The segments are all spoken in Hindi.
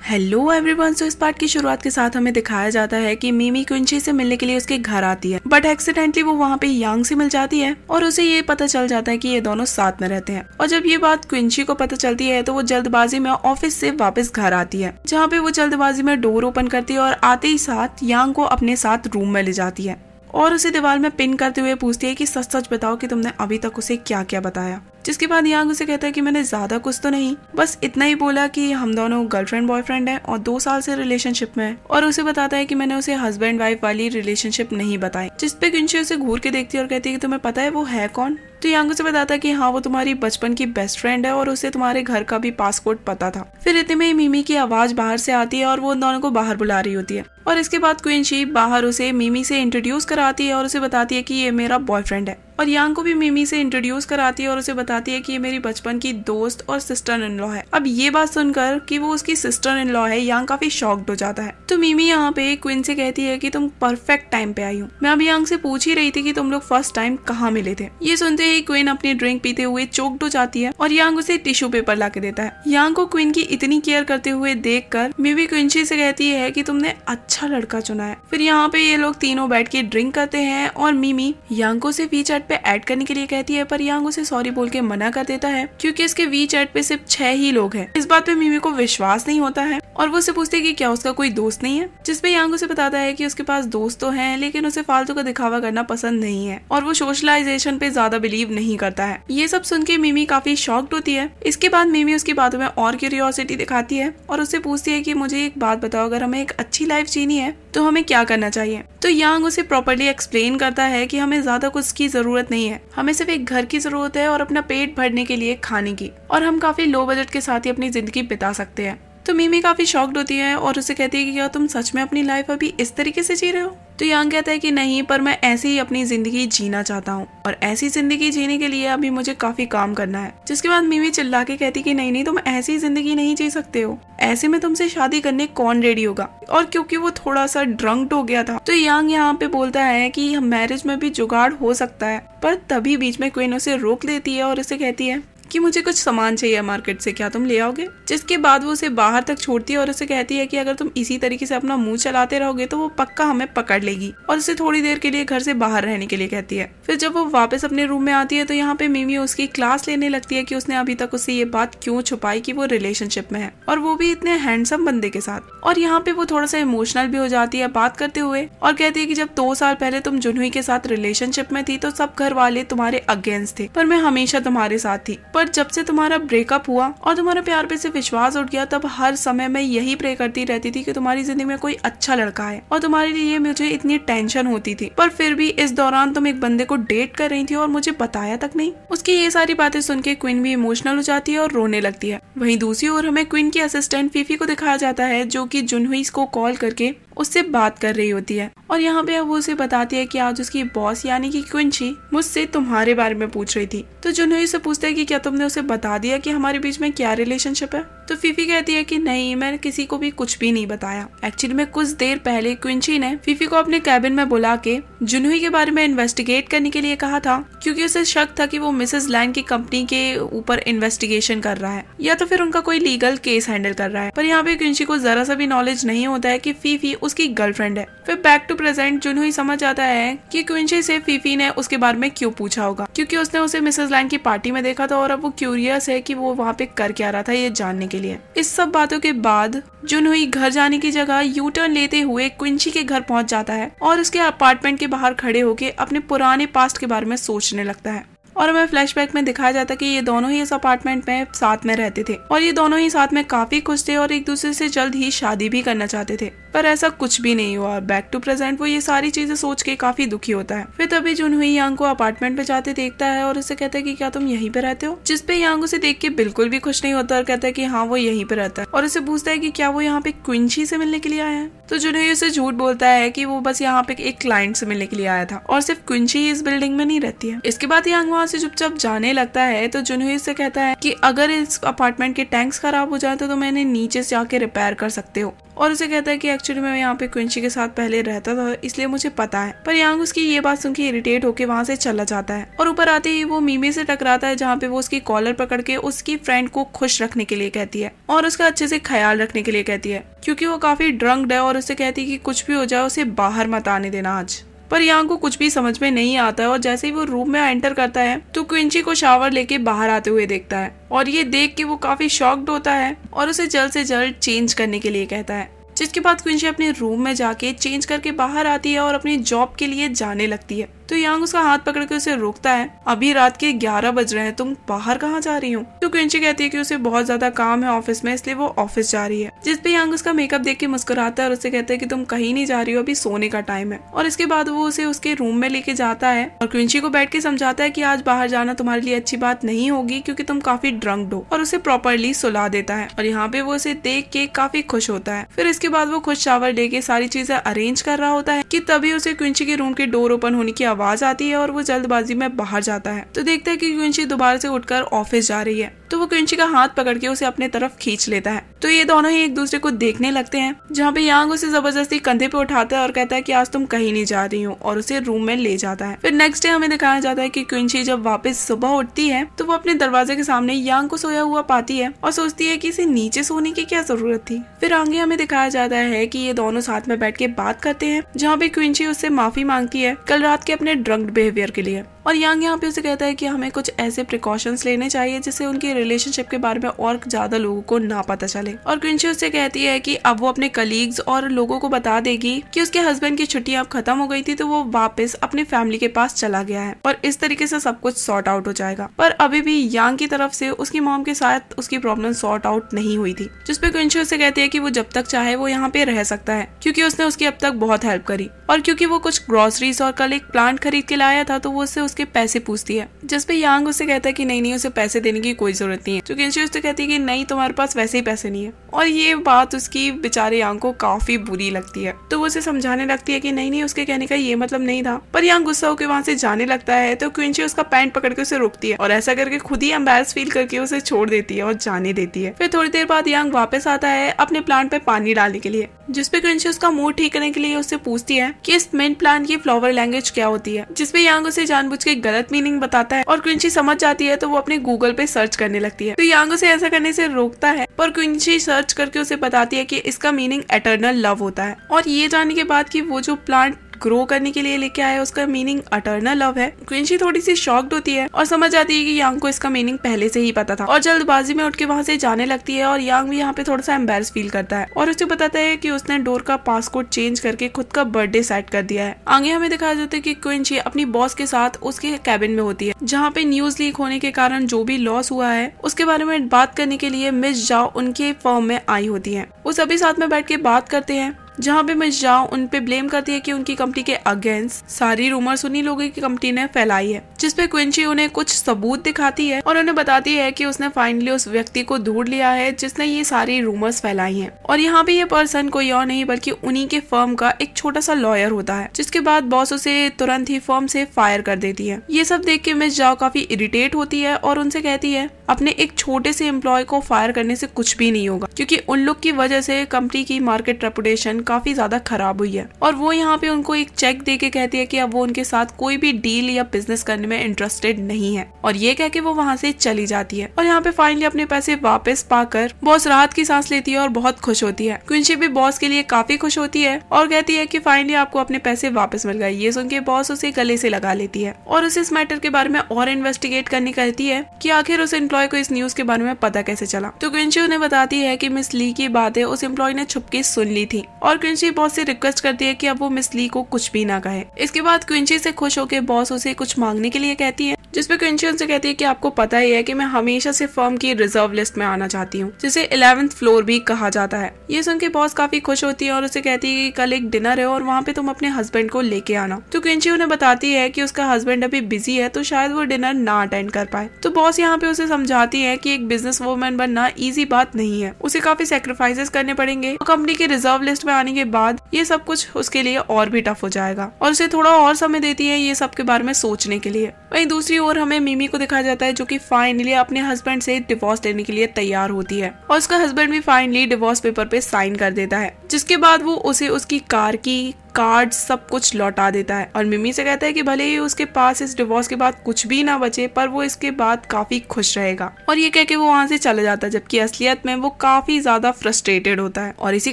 Hello everyone. सो इस पार्ट की शुरुआत के साथ हमें दिखाया जाता है कि मिमी क्विंची से मिलने के लिए उसके घर आती है, बट एक्सीडेंटली वो वहाँ पे यांग से मिल जाती है और उसे ये पता चल जाता है कि ये दोनों साथ में रहते हैं। और जब ये बात क्विंची को पता चलती है तो वो जल्दबाजी में ऑफिस से वापस घर आती है, जहाँ पे वो जल्दबाजी में डोर ओपन करती है और आते ही साथ यांग को अपने साथ रूम में ले जाती है और उसे दीवार में पिन करते हुए पूछती है कि सच सच बताओ कि तुमने अभी तक उसे क्या क्या बताया। जिसके बाद यांग उसे कहता है कि मैंने ज्यादा कुछ तो नहीं, बस इतना ही बोला कि हम दोनों गर्लफ्रेंड बॉयफ्रेंड हैं और 2 साल से रिलेशनशिप में हैं। और उसे बताता है कि मैंने उसे हस्बैंड वाइफ वाली रिलेशनशिप नहीं बताई। जिसपे क्विंची उसे घूर के देखती है और कहती है कि तुम्हें पता है वो है कौन। तो यांग उसे बताता है कि हाँ वो तुम्हारी बचपन की बेस्ट फ्रेंड है और उसे तुम्हारे घर का भी पासपोर्ट पता था। फिर इतने में मिमी की आवाज बाहर से आती है और वो उन दोनों को बाहर बुला रही होती है। और इसके बाद क्विंची बाहर उसे मिमी से इंट्रोड्यूस कराती है और उसे बताती है कि ये मेरा बॉयफ्रेंड है। और यांग को भी मिमी से इंट्रोड्यूस कराती है और उसे बताती है कि ये मेरी बचपन की दोस्त और सिस्टर इन लॉ है। अब ये बात सुनकर कि वो उसकी सिस्टर इन लॉ है, यांग काफी शॉक्ड हो जाता है। तो मिमी यहाँ पे क्विन से कहती है कि तुम परफेक्ट टाइम पे आई हो। मैं अब यांग से पूछ ही रही थी कि तुम लोग फर्स्ट टाइम कहाँ मिले थे। ये सुनते ही क्विन अपनी ड्रिंक पीते हुए चोक्ड हो जाती है और यांग उसे टिश्यू पेपर ला के देता है। यांग को क्विन की इतनी केयर करते हुए देख कर मिमी क्विंची से कहती है कि तुमने अच्छा लड़का चुना है। फिर यहाँ पे ये लोग तीनों बैठ के ड्रिंक करते हैं और मिमी यांग को उसे वी चैट पे ऐड करने के लिए कहती है, पर यांग उसे सॉरी बोल के मना कर देता है क्योंकि इसके वी चैट पे सिर्फ 6 ही लोग हैं। इस बात पे मिमी को विश्वास नहीं होता है और वो उसे पूछते है कि क्या उसका कोई दोस्त नहीं है। जिसपे यांग उसे बताता है कि उसके पास दोस्त तो हैं लेकिन उसे फालतू का दिखावा करना पसंद नहीं है और वो सोशलाइजेशन पे ज्यादा बिलीव नहीं करता है। ये सब सुन के मिमी काफी शॉक्ड होती है। इसके बाद मिमी उसकी बातों में और क्यूरियोसिटी दिखाती है और उससे पूछती है कि मुझे एक बात बताओ, अगर हमें एक अच्छी लाइफ जीनी है तो हमें क्या करना चाहिए। तो यांग उसे प्रॉपर्ली एक्सप्लेन करता है कि हमें ज्यादा कुछ की जरूरत नहीं है, हमें सिर्फ एक घर की जरूरत है और अपना पेट भरने के लिए खाने की, और हम काफी लो बजट के साथ ही अपनी जिंदगी बिता सकते हैं। तो मिमी काफी शॉक्ड होती है और उसे कहती है कि क्या तुम सच में अपनी लाइफ अभी इस तरीके से जी रहे हो। तो यांग कहता है कि नहीं, पर मैं ऐसे ही अपनी जिंदगी जीना चाहता हूँ और ऐसी जिंदगी जीने के लिए अभी मुझे काफी काम करना है। जिसके बाद मिमी चिल्ला के कहती कि नहीं तुम ऐसी जिंदगी नहीं जी सकते हो, ऐसे में तुमसे शादी करने कौन रेडी होगा। और क्योंकि वो थोड़ा सा ड्रंक्ड हो गया था तो यांग यहाँ पे बोलता है कि मैरिज में भी जुगाड़ हो सकता है, पर तभी बीच में क्वीन उसे रोक लेती है और उसे कहती है कि मुझे कुछ सामान चाहिए मार्केट से, क्या तुम ले आओगे। जिसके बाद वो उसे बाहर तक छोड़ती है और उसे कहती है कि अगर तुम इसी तरीके से अपना मुंह चलाते रहोगे तो वो पक्का हमें पकड़ लेगी, और उसे थोड़ी देर के लिए घर से बाहर रहने के लिए कहती है। फिर जब वो वापस अपने रूम में आती है तो यहाँ पे मिमी उसकी क्लास लेने लगती है कि उसने अभी तक उससे ये बात क्यों छुपाई कि वो रिलेशनशिप में है, और वो भी इतने हैंडसम बंदे के साथ। और यहाँ पे वो थोड़ा सा इमोशनल भी हो जाती है बात करते हुए और कहती है कि जब 2 साल पहले तुम जुनहुई के साथ रिलेशनशिप में थी तो सब घर वाले तुम्हारे अगेंस्ट थे, पर मैं हमेशा तुम्हारे साथ थी। पर जब से तुम्हारा ब्रेकअप हुआ और तुम्हारा प्यार पे से विश्वास उठ गया, तब हर समय मैं यही प्रे करती रहती थी कि तुम्हारी जिंदगी में कोई अच्छा लड़का है, और तुम्हारे लिए मुझे इतनी टेंशन होती थी, पर फिर भी इस दौरान तुम एक बंदे को डेट कर रही थी और मुझे बताया तक नहीं। उसकी ये सारी बातें सुन के क्वीन भी इमोशनल हो जाती है और रोने लगती है। वहीं दूसरी ओर हमें क्वीन की असिस्टेंट फीफी को दिखाया जाता है जो कि जुनहुई को कॉल करके उससे बात कर रही होती है, और यहाँ पे वो उसे बताती है कि आज उसकी बॉस यानी कि क्विंची मुझसे तुम्हारे बारे में पूछ रही थी। तो जुनहुई से पूछता है कि क्या तुमने उसे बता दिया कि हमारे बीच में क्या रिलेशनशिप है। तो फीफी कहती है कि नहीं, मैंने किसी को भी कुछ भी नहीं बताया। एक्चुअली में कुछ देर पहले क्विंची ने फीफी को अपने कैबिन में बुला के जुनहुई के बारे में इन्वेस्टिगेट करने के लिए कहा था, क्योंकि उसे शक था कि वो मिसेस लैंग की कंपनी के ऊपर इन्वेस्टिगेशन कर रहा है या तो फिर उनका कोई लीगल केस हैंडल कर रहा है। पर यहाँ पे क्विंची को जरा सा भी नॉलेज नहीं होता है कि फीफी उसकी गर्लफ्रेंड है। फिर बैक टू प्रेजेंट जुनहुई समझ आता है कि क्विंची से फीफी ने उसके बारे में क्यों पूछा होगा, क्योंकि उसने उसे मिसेस लैंग की पार्टी में देखा था और अब वो क्यूरियस है कि वो वहाँ पे कर क्या रहा था ये जानने के लिए। इस सब बातों के बाद जुनहुई घर जाने की जगह यू टर्न लेते हुए क्विंची के घर पहुंच जाता है और उसके अपार्टमेंट के बाहर खड़े होके अपने पुराने पास्ट के बारे में सोचने लगता है। और हमें फ्लैशबैक में दिखाया जाता है कि ये दोनों ही इस अपार्टमेंट में साथ में रहते थे और ये दोनों ही साथ में काफी खुश थे और एक दूसरे से जल्द ही शादी भी करना चाहते थे, पर ऐसा कुछ भी नहीं हुआ। बैक टू प्रेजेंट वो ये सारी चीजें सोच के काफी दुखी होता है। फिर तभी जुनहुई यांग को अपार्टमेंट पे जाते देखता है और उसे कहता है कि क्या तुम यहीं पे रहते हो। जिसपे यांग उसे देख के बिल्कुल भी खुश नहीं होता और कहता है कि हाँ वो यहीं पे रहता है, और उसे पूछता है कि क्या वो यहाँ पे क्विंची से मिलने के लिए आया है। तो जुनहुई उसे झूठ बोलता है कि वो बस यहाँ पे एक क्लाइंट से मिलने के लिए आया था और सिर्फ क्विंची इस बिल्डिंग में नहीं रहती है। इसके बाद यांग वहाँ से चुपचाप जाने लगता है तो जुनहुई से कहता है कि अगर इस अपार्टमेंट के टैंक्स खराब हो जाए तो तुम इन्हें नीचे से आके रिपेयर कर सकते हो। और उसे कहता है कि एक्चुअली मैं यहाँ पे क्विंची के साथ पहले रहता था, इसलिए मुझे पता है। पर यांग उसकी ये बात सुन के इरिटेट होकर वहाँ से चला जाता है और ऊपर आते ही वो मीमी से टकराता है, जहाँ पे वो उसकी कॉलर पकड़ के उसकी फ्रेंड को खुश रखने के लिए कहती है और उसका अच्छे से ख्याल रखने के लिए कहती है, क्योंकि वो काफी ड्रंक्ड है और उससे कहती है कि कुछ भी हो जाए उसे बाहर मत आने देना आज। पर यांग को कुछ भी समझ में नहीं आता है और जैसे ही वो रूम में एंटर करता है तो क्विंची को शावर लेके बाहर आते हुए देखता है और ये देख के वो काफी शॉक्ड होता है और उसे जल्द से जल्द चेंज करने के लिए कहता है। जिसके बाद क्विंची अपने रूम में जाके चेंज करके बाहर आती है और अपनी जॉब के लिए जाने लगती है। तो यांग उसका हाथ पकड़ के उसे रोकता है, अभी रात के 11 बज रहे हैं, तुम बाहर कहाँ जा रही हो? तो क्विंची कहती है कि उसे बहुत ज्यादा काम है ऑफिस में, इसलिए वो ऑफिस जा रही है। जिसपे यांग उसका मेकअप देख के मुस्कुराता है और उससे कहता है कि तुम कहीं नहीं जा रही हो, अभी सोने का टाइम है। और इसके बाद वो उसे उसके रूम में लेके जाता है और क्विंची को बैठ के समझाता है कि आज बाहर जाना तुम्हारे लिए अच्छी बात नहीं होगी क्योंकि तुम काफी ड्रंक्ड हो, और उसे प्रॉपरली सुला देता है। और यहाँ पे वो उसे देख के काफी खुश होता है। फिर इसके बाद वो खुद शावर लेके सारी चीजें अरेंज कर रहा होता है कि तभी उसे क्विंची के रूम के डोर ओपन होने की आवाज आती है और वो जल्दबाजी में बाहर जाता है। तो देखता है कि क्विंची दोबारा से उठकर ऑफिस जा रही है। तो वो क्विंची का हाथ पकड़ के उसे अपने तरफ खींच लेता है। तो ये दोनों ही एक दूसरे को देखने लगते हैं, जहाँ पे यांग उसे जबरदस्ती कंधे पे उठाता है और कहता है कि आज तुम कहीं नहीं जा रही हो, और उसे रूम में ले जाता है। फिर नेक्स्ट डे हमें दिखाया जाता है कि क्विंची जब वापस सुबह उठती है तो वो अपने दरवाजे के सामने यांग को सोया हुआ पाती है और सोचती है कि इसे नीचे सोने की क्या जरूरत थी। फिर आगे हमें दिखाया जाता है कि ये दोनों साथ में बैठ के बात करते हैं, जहाँ पे क्विंची उससे माफी मांगती है कल रात के अपने ड्रंक बिहेवियर के लिए। और यांग यहाँ पे उसे कहता है कि हमें कुछ ऐसे प्रिकॉशंस लेने चाहिए जिससे उनकी रिलेशनशिप के बारे में और ज्यादा लोगों को ना पता चले। और क्विंची उससे कहती है कि अब वो अपने कलीग्स और लोगों को बता देगी कि उसके हस्बैंड की छुट्टियां अब खत्म हो गई थी, तो वो वापस अपने फैमिली के पास चला गया है और इस तरीके से सब कुछ सॉर्ट आउट हो जाएगा। पर अभी भी यांग की तरफ से उसकी मॉम के साथ उसकी प्रॉब्लम सॉर्ट आउट नहीं हुई थी, जिसपे क्विंची उससे कहती है कि वो जब तक चाहे वो यहाँ पे रह सकता है, क्योंकि उसने उसकी अब तक बहुत हेल्प करी, और क्योंकि वो कुछ ग्रोसरीज और कल एक प्लांट खरीद के लाया था तो वो उससे उसके पैसे पूछती है। जिसपे यांग उससे कहता है कि नहीं उसे पैसे देने की कोई जरूरत नहीं है। तो क्विंची उससे कहती है कि नहीं, तुम्हारे पास वैसे ही पैसे नहीं है। और ये बात उसकी बेचारे यांग को काफी बुरी लगती है। तो वो उसे समझाने लगती है कि नहीं उसके कहने का ये मतलब नहीं था। पर यांग गुस्सा होकर वहाँ से जाने लगता है तो क्विंची उसका पैंट पकड़ के उसे रोकती है और ऐसा करके खुद ही एम्बैरेस फील करके उसे छोड़ देती है और जाने देती है। फिर थोड़ी देर बाद यांग वापस आता है अपने प्लांट पे पानी डालने के लिए, जिसपे क्विंची उसका मूड ठीक करने के लिए उससे पूछती है कि इस मिंट प्लांट की फ्लावर लैंग्वेज क्या होती है, जिसपे यांग उसे जानबूझ के गलत मीनिंग बताता है और क्विंची समझ जाती है तो वो अपने गूगल पे सर्च करने लगती है। तो यांग उसे ऐसा करने से रोकता है, पर क्विंची सर्च करके उसे बताती है कि इसका मीनिंग एटर्नल लव होता है। और ये जानने के बाद कि वो जो प्लांट ग्रो करने के लिए लेके आया उसका मीनिंग एटर्नल लव है, क्विंची थोड़ी सी शॉक्ड होती है और समझ जाती है कि यांग को इसका मीनिंग पहले से ही पता था और जल्दबाजी में उठ के वहाँ से जाने लगती है। और यांग भी यहाँ पे थोड़ा सा एम्बैरेस फील करता है और उसे बताता है कि उसने डोर का पासकोड चेंज करके खुद का बर्थडे सेट कर दिया है। आगे हमें दिखाया जाता है कि क्विंची अपनी बॉस के साथ उसके कैबिन में होती है, जहाँ पे न्यूज लीक होने के कारण जो भी लॉस हुआ है उसके बारे में बात करने के लिए मिस जाओ उनके फर्म में आई होती है। वो सभी साथ में बैठ के बात करते हैं, जहाँ पे मिस जाओ उन पे ब्लेम करती है कि उनकी कंपनी के अगेंस्ट सारी रूमर्स उन्हीं लोगों की कंपनी ने फैलाई है, जिसपे क्विंची उन्हें कुछ सबूत दिखाती है और उन्हें बताती है कि उसने फाइनली उस व्यक्ति को ढूंढ लिया है जिसने ये सारी रूमर्स फैलाई हैं। और यहाँ पे ये पर्सन कोई और नहीं बल्कि उन्हीं के फर्म का एक छोटा सा लॉयर होता है, जिसके बाद बॉस उसे तुरंत ही फर्म से फायर कर देती है। ये सब देख के मिस जाओ काफी इरिटेट होती है और उनसे कहती है अपने एक छोटे से एम्प्लॉय को फायर करने से कुछ भी नहीं होगा, क्योंकि उन लोग की वजह से कंपनी की मार्केट रेपुटेशन काफी ज्यादा खराब हुई है। और वो यहाँ पे उनको एक चेक दे के कहती है कि अब वो उनके साथ कोई भी डील या बिजनेस करने में इंटरेस्टेड नहीं है, और ये कह के वो वहाँ से चली जाती है। और यहाँ पे फाइनली अपने पैसे वापस पाकर बॉस राहत की सांस लेती है और बहुत खुश होती है। क्विंची भी बॉस के लिए काफी खुश होती है और कहती है कि फाइनली आपको अपने पैसे वापस मिल गए। ये सुन के बॉस उसे गले से लगा लेती है और उसे इस मैटर के बारे में और इन्वेस्टिगेट करने कहती है कि आखिर उस एम्प्लॉय को इस न्यूज के बारे में पता कैसे चला। तो क्विंची उन्हें बताती है कि मिस ली की बातें उस एम्प्लॉय ने छुपके सुन ली थी और क्विंची बॉस से रिक्वेस्ट करती है कि अब वो मिस ली को कुछ भी ना कहे। इसके बाद क्विंची से खुश होकर बॉस उसे कुछ मांगने के लिए कहती है, जिसपे क्विंची उनसे कहती है कि आपको पता ही है कि मैं हमेशा से फर्म की रिजर्व लिस्ट में आना चाहती हूँ, जिसे 11th फ्लोर भी कहा जाता है। ये सुन के बॉस काफी खुश होती है और उसे कहती है कि कल एक डिनर है और वहाँ पे तुम अपने हस्बैंड को लेके आना। तो क्विंची उन्हें बताती है कि उसका हस्बैंड अभी बिजी है तो शायद वो डिनर ना अटेंड कर पाए। तो बॉस यहाँ पे उसे समझाती है कि एक बिजनेस वुमन बनना इजी बात नहीं है, उसे काफी सेक्रीफाइसेस करने पड़ेंगे। कंपनी के रिजर्व लिस्ट में आने के बाद ये सब कुछ उसके लिए और भी टफ हो जाएगा और उसे थोड़ा और समय देती है ये सब के बारे में सोचने के लिए। वहीं दूसरी ओर हमें मिमी को दिखाया जाता है जो कि फाइनली अपने हस्बैंड से डिवोर्स लेने के लिए तैयार होती है और उसका हस्बैंड भी फाइनली डिवोर्स पेपर पे साइन कर देता है, जिसके बाद वो उसे उसकी कार की कार्ड सब कुछ लौटा देता है और मिमी से कहता है कि भले ही उसके पास इस डिवोर्स के बाद कुछ भी ना बचे पर वो इसके बाद काफी खुश रहेगा, और ये कह के वो वहाँ से चले जाता है, जबकि असलियत में वो काफी ज्यादा फ्रस्ट्रेटेड होता है। और इसी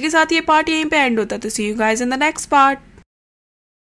के साथ ये पार्ट यहीं पे एंड होता है। तो see you guys in the next part.